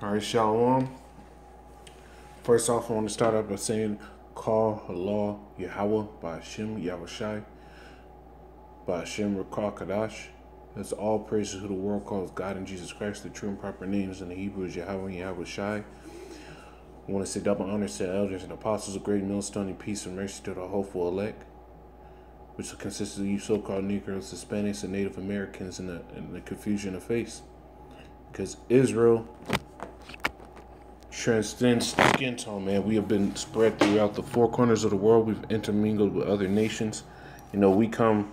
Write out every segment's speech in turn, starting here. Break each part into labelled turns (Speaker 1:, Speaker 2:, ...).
Speaker 1: All right, Shalom. First off, I want to start out by saying, Call Allah Yahweh by Hashem Yahushai by Hashem Rakah Kadash. That's all praises who the world calls God and Jesus Christ. The true and proper names in the Hebrew is Yahweh and Yahushai. I want to say double honors to the elders and apostles of great millstone and peace and mercy to the hopeful elect, which consists of you so-called Negroes, Hispanics, and Native Americans in the confusion of faith. Because Israel transcends skin tone, man. We have been spread throughout the four corners of the world. We've intermingled with other nations. You know, we come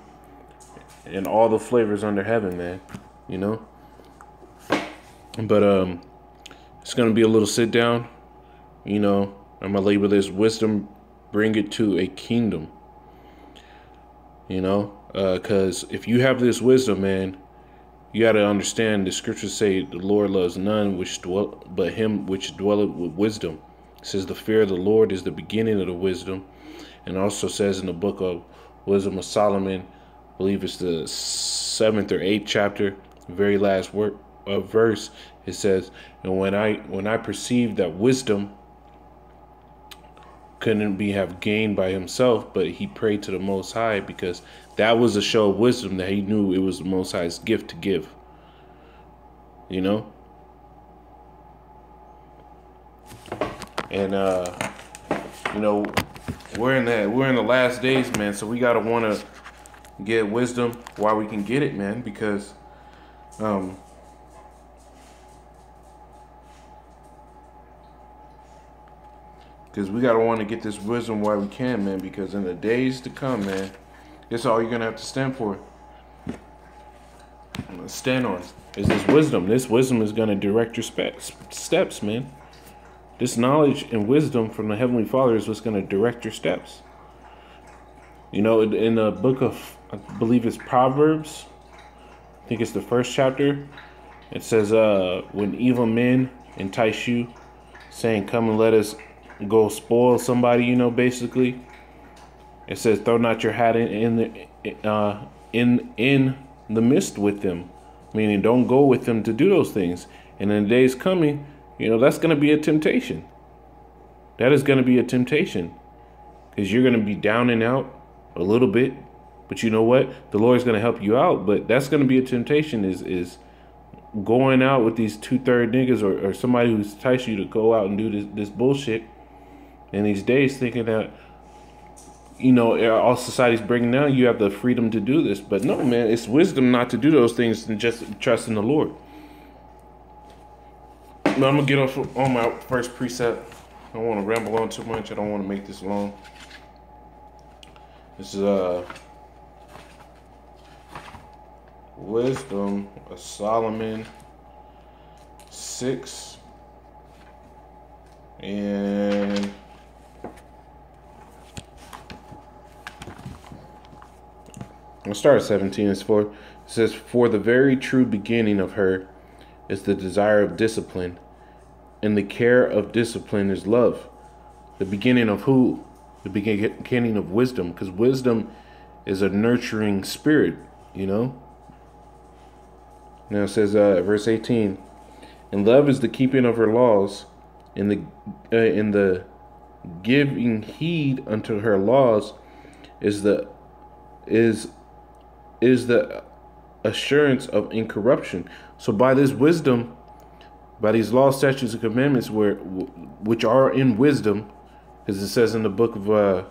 Speaker 1: in all the flavors under heaven, man. You know? But it's going to be a little sit down. You know, I'm going to label this wisdom, bring it to a kingdom. You know? Because if you have this wisdom, man, you got to understand the scriptures say the Lord loves none but him which dwelleth with wisdom. It says the fear of the Lord is the beginning of the wisdom. And also says in the book of Wisdom of Solomon, I believe it's the 7th or 8th chapter, very last verse, it says, and when I perceived that wisdom couldn't be have gained by himself, but he prayed to the Most High, because that was a show of wisdom, that he knew it was the Most High's gift to give. You know? And you know, we're in the last days, man, so we gotta wanna get wisdom while we can get it, man, because we gotta want to get this wisdom while we can, man, because in the days to come, man, that's all you're gonna have to stand for. Stand on is this wisdom. This wisdom is gonna direct your steps, man. This knowledge and wisdom from the Heavenly Father is what's gonna direct your steps. You know, in the book of, I believe it's Proverbs, I think it's the 1st chapter, it says, when evil men entice you, saying, come and let us go spoil somebody, you know, basically. It says, throw not your hat in the midst with them, meaning don't go with them to do those things. And in the days coming, you know, that's going to be a temptation. That is going to be a temptation, because you're going to be down and out a little bit, but you know what? The Lord's going to help you out. But that's going to be a temptation, is going out with these 2/3 niggas or somebody who's enticed you to go out and do this bullshit in these days, thinking that, you know, all society's breaking down, you have the freedom to do this. But no, man, it's wisdom not to do those things and just trust in the Lord. Now I'm gonna get off on my first precept. I don't want to ramble on too much. I don't want to make this long. This is Wisdom of Solomon 6 and I'll start at 17. It says, for the very true beginning of her is the desire of discipline, and the care of discipline is love. The beginning of who? The beginning of wisdom, because wisdom is a nurturing spirit, you know. Now it says, verse 18, and love is the keeping of her laws, and the giving heed unto her laws is the assurance of incorruption. So by this wisdom, by these laws, statutes, and commandments, which are in wisdom, as it says in the book of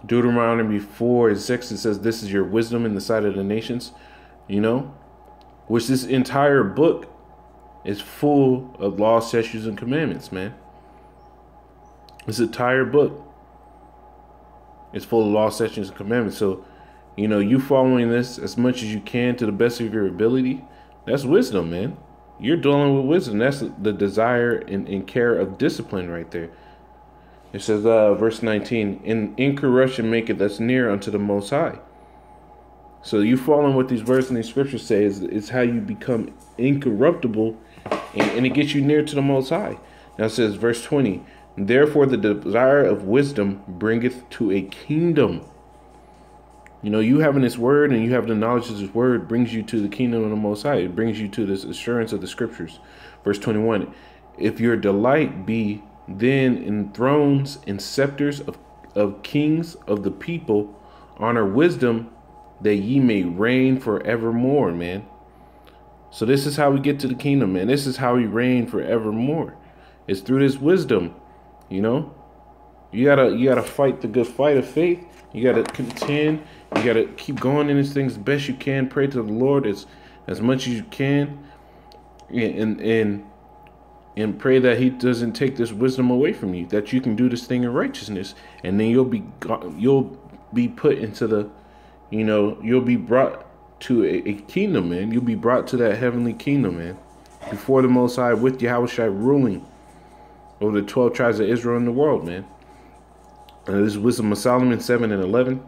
Speaker 1: Deuteronomy 4 and 6, it says, this is your wisdom in the sight of the nations, you know, which this entire book is full of laws, statutes, and commandments, man. This entire book is full of laws, statutes, and commandments. So, you know, you following this as much as you can to the best of your ability, that's wisdom, man. You're dealing with wisdom. That's the desire and care of discipline right there. It says, verse 19, in incorruption maketh us near unto the Most High. So you following what these verses and these scriptures say is how you become incorruptible, and it gets you near to the Most High. Now it says, verse 20, therefore the desire of wisdom bringeth to a kingdom. You know, you having this word and you have the knowledge of this word brings you to the kingdom of the Most High. It brings you to this assurance of the scriptures. Verse 21, if your delight be then in thrones and scepters of kings of the people, honor wisdom that ye may reign forevermore, man. So this is how we get to the kingdom, man. This is how we reign forevermore. It's through this wisdom, you know. You gotta fight the good fight of faith. You gotta contend. You gotta keep going in these things as best you can. Pray to the Lord as much as you can, and pray that He doesn't take this wisdom away from you. That you can do this thing in righteousness, and then you'll be put into the, you know, you'll be brought to a kingdom, man. You'll be brought to that heavenly kingdom, man, before the Most High with Yahushua ruling over the 12 tribes of Israel in the world, man. And this is Wisdom of Solomon 7 and 11.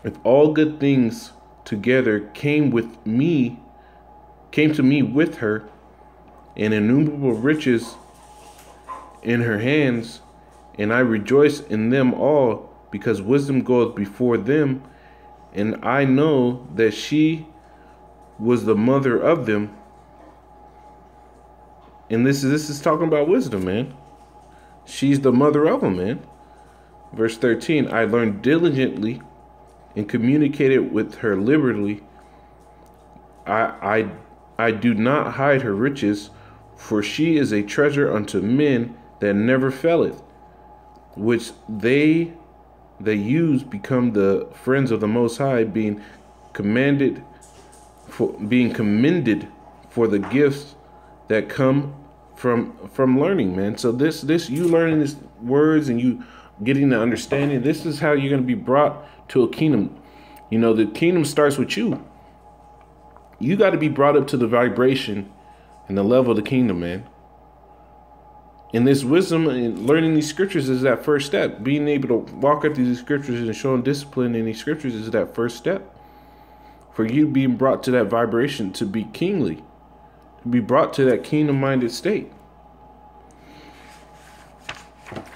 Speaker 1: If all good things together came to me with her, and innumerable riches in her hands, and I rejoice in them all, because wisdom goeth before them, and I know that she was the mother of them. And this is talking about wisdom, man. She's the mother of them, man. Verse 13, I learned diligently and communicated with her liberally. I do not hide her riches, for she is a treasure unto men that never faileth, which they use become the friends of the Most High, being commended for the gifts that come from learning, man. So this you learning these words and you getting the understanding, this is how you're going to be brought to a kingdom. You know, the kingdom starts with you. You got to be brought up to the vibration and the level of the kingdom, man. And this wisdom and learning these scriptures is that first step. Being able to walk up these scriptures and showing discipline in these scriptures is that first step. For you being brought to that vibration to be kingly, to be brought to that kingdom-minded state.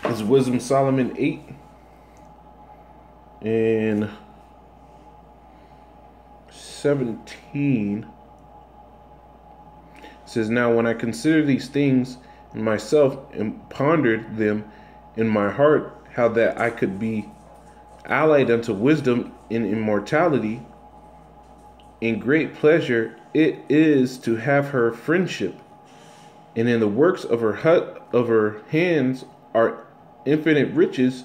Speaker 1: It's Wisdom Solomon 8 and 17. It says, now when I consider these things in myself and pondered them in my heart, how that I could be allied unto wisdom in immortality, in great pleasure it is to have her friendship, and in the works of her hands are infinite riches,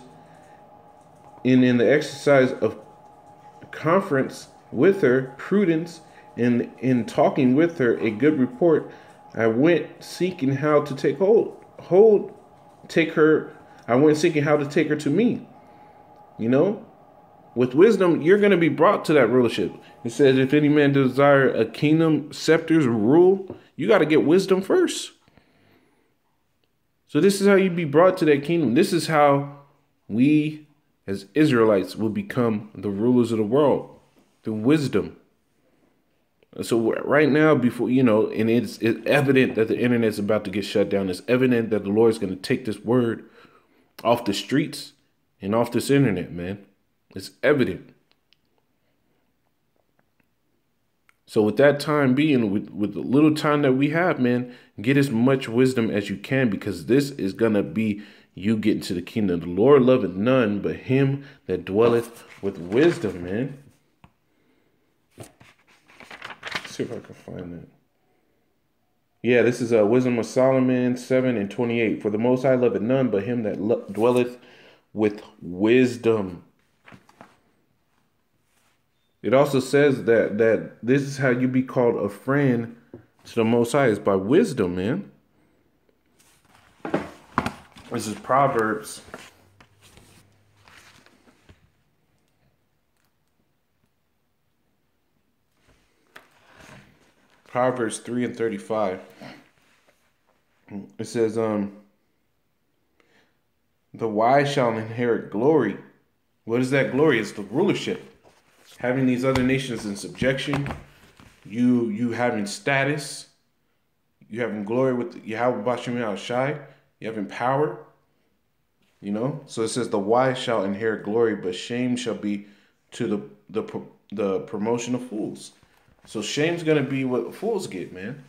Speaker 1: and in the exercise of conference with her, prudence, and in talking with her, a good report. I went seeking how to take her. I went seeking how to take her to me. You know, with wisdom, you're going to be brought to that rulership. It says, if any man desire a kingdom, scepters, rule, you got to get wisdom first. So this is how you be brought to that kingdom. This is how we as Israelites will become the rulers of the world, through wisdom. So right now, before, you know, and it's evident that the internet's about to get shut down. It's evident that the Lord's going to take this word off the streets and off this internet, man. It's evident. So with that time being, with the little time that we have, man, get as much wisdom as you can, because this is going to be you getting to the kingdom. The Lord loveth none but him that dwelleth with wisdom, man. Let's see if I can find that. Yeah, this is Wisdom of Solomon 7 and 28. For the Most High loveth none but him that dwelleth with wisdom. It also says that this is how you be called a friend to the Most High, is by wisdom, man. This is Proverbs. Proverbs 3 and 35. It says, the wise shall inherit glory. What is that glory? It's the rulership. Having these other nations in subjection, you having status, you having glory with Yahweh Bashim Yahushai, you having power, you know. So it says the wise shall inherit glory, but shame shall be to the promotion of fools. So shame's gonna be what fools get, man.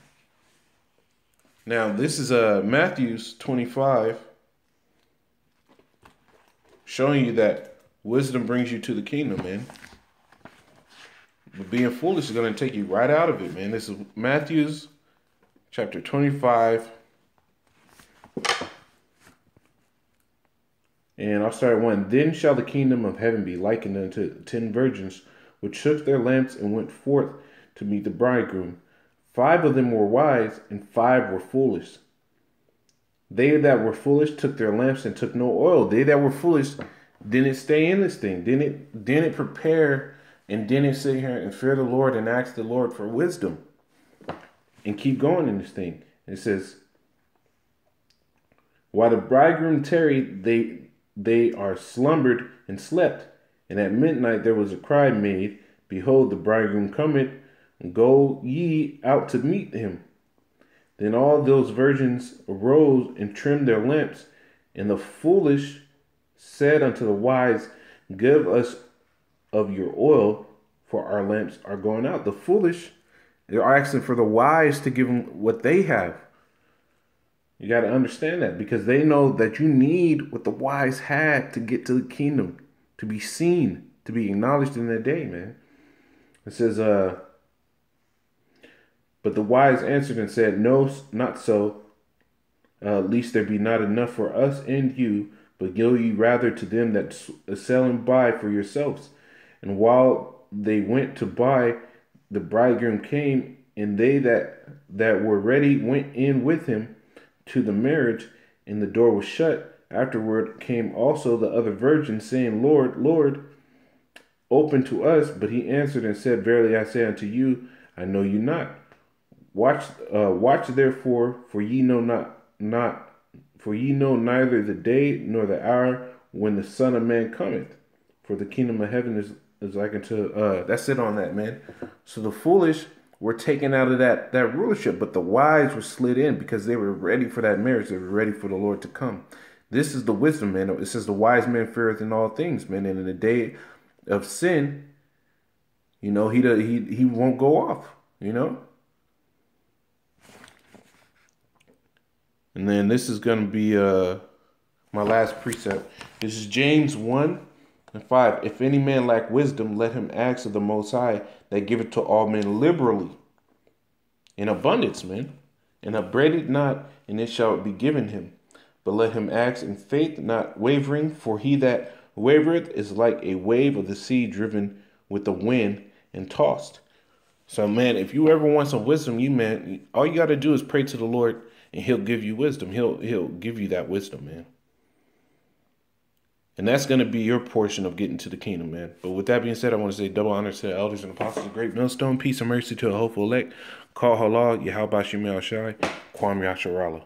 Speaker 1: Now this is Matthew's 25, showing you that wisdom brings you to the kingdom, man. But being foolish is gonna take you right out of it, man. This is Matthew's chapter 25. And I'll start at 1. Then shall the kingdom of heaven be likened unto 10 virgins, which took their lamps and went forth to meet the bridegroom. 5 of them were wise, and 5 were foolish. They that were foolish took their lamps and took no oil. They that were foolish didn't stay in this thing, didn't prepare, and didn't sit here and fear the Lord and ask the Lord for wisdom and keep going in this thing. It says, while the bridegroom tarried, they are slumbered and slept. And at midnight there was a cry made, Behold, the bridegroom cometh, and go ye out to meet him. Then all those virgins arose and trimmed their lamps. And the foolish said unto the wise, Give us of your oil, for our lamps are going out. The foolish, they're asking for the wise to give them what they have. You got to understand that, because they know that you need what the wise had to get to the kingdom, to be seen, to be acknowledged in that day, man. It says, but the wise answered and said, No, not so. Lest there be not enough for us and you, but go ye rather to them that sell and buy for yourselves. And while they went to buy, the bridegroom came, and they that were ready went in with him to the marriage, and the door was shut. Afterward came also the other virgins, saying, Lord, Lord, open to us. But he answered and said, Verily I say unto you, I know you not. Watch therefore, for ye know for ye know neither the day nor the hour when the Son of Man cometh. For the kingdom of heaven is like unto that's it on that, man. So the foolish were taken out of that rulership, but the wise were slid in because they were ready for that marriage. They were ready for the Lord to come. This is the wisdom, man. It says the wise man feareth in all things, man. And in the day of sin, he won't go off, And then this is going to be my last precept. This is James 1:5. If any man lack wisdom, let him ask of the Most High, that giveth to all men liberally, in abundance, man. And upbraid it not, and it shall be given him. But let him ask in faith, not wavering. For he that wavereth is like a wave of the sea, driven with the wind and tossed. So, man, if you ever want some wisdom, all you got to do is pray to the Lord, and he'll give you wisdom. He'll give you that wisdom, man. And that's going to be your portion of getting to the kingdom, man. But with that being said, I want to say double honor to the elders and apostles of Great Millstone. Peace and mercy to a hopeful elect. Call halal, Yahweh Shemel Shai, Kwam Yasharala.